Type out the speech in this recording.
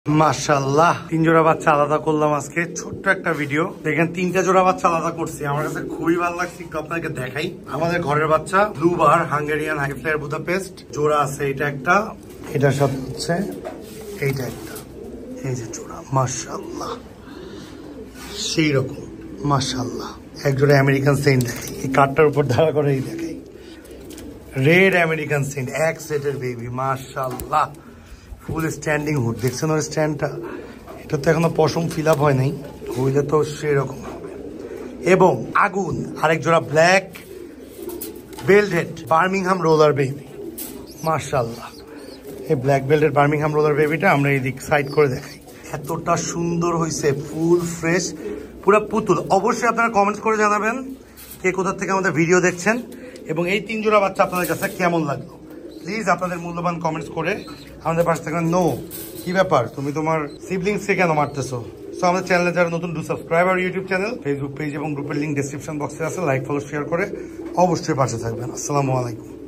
মাশাআল্লাহ 3 জোড়া বাচ্চা আলাদা করলাম আজকে ছোট্ট একটা ভিডিও। দেখেন 3টা জোড়া বাচ্চা আলাদা করছি, আমার কাছে খুবই ভালো লাগছে। একটু আপনাকে দেখাই। আমাদের ঘরের বাচ্চা blue bar Hungarian high flyer Budapest জোড়া আছে, এটা একটা, এটার সাথে হচ্ছে এইটা একটা, এই যে জোড়া মাশাআল্লাহ সেই রকম মাশাআল্লাহ। এক জোড়া আমেরিকান সেন্ট দেখাই, এই কার্ডটার উপর ধারা করে এই দেখাই, রেড আমেরিকান সেন্ট এক সেটের বেবি মাশাআল্লাহ। ফুল স্ট্যান্ডিং হুড দেখছেন ওর স্ট্যান্ডটা, এটা তো এখনো পশম ফিল আপ হয় নাই, হইলে তো সেরকম হবে। এবং আগুন আরেক জোড়া black belted Birmingham roller baby মাশাআল্লাহ। এই ব্ল্যাক বেল্টেড বার্মিংহাম রোলার বেবিটা আমরা এদিক সাইড করে দেখাই, এতটা সুন্দর হয়েছে, ফুল ফ্রেশ পুরো পুতুল। অবশ্যই আপনারা কমেন্টস করে জানাবেন কে কোথা থেকে আমাদের ভিডিও দেখছেন এবং এই 3 জোড়া বাচ্চা আপনাদের কাছে কেমন লাগলো। প্লিজ আপনাদের মূল্যবান কমেন্টস করে আমাদের পাশে থাকবেন। নো কি ব্যাপার, তুমি তোমার সিবলিংসকে কেন মারতেছো? সো আমাদের চ্যানেলে যারা নতুন ডু সাবস্ক্রাইব আর ইউটিউব চ্যানেল, ফেসবুক পেজ এবং গ্রুপের লিঙ্ক ডেসক্রিপশন বক্সে আছে, লাইক ফলো শেয়ার করে অবশ্যই পাশে থাকবেন। আসসালামু আলাইকুম।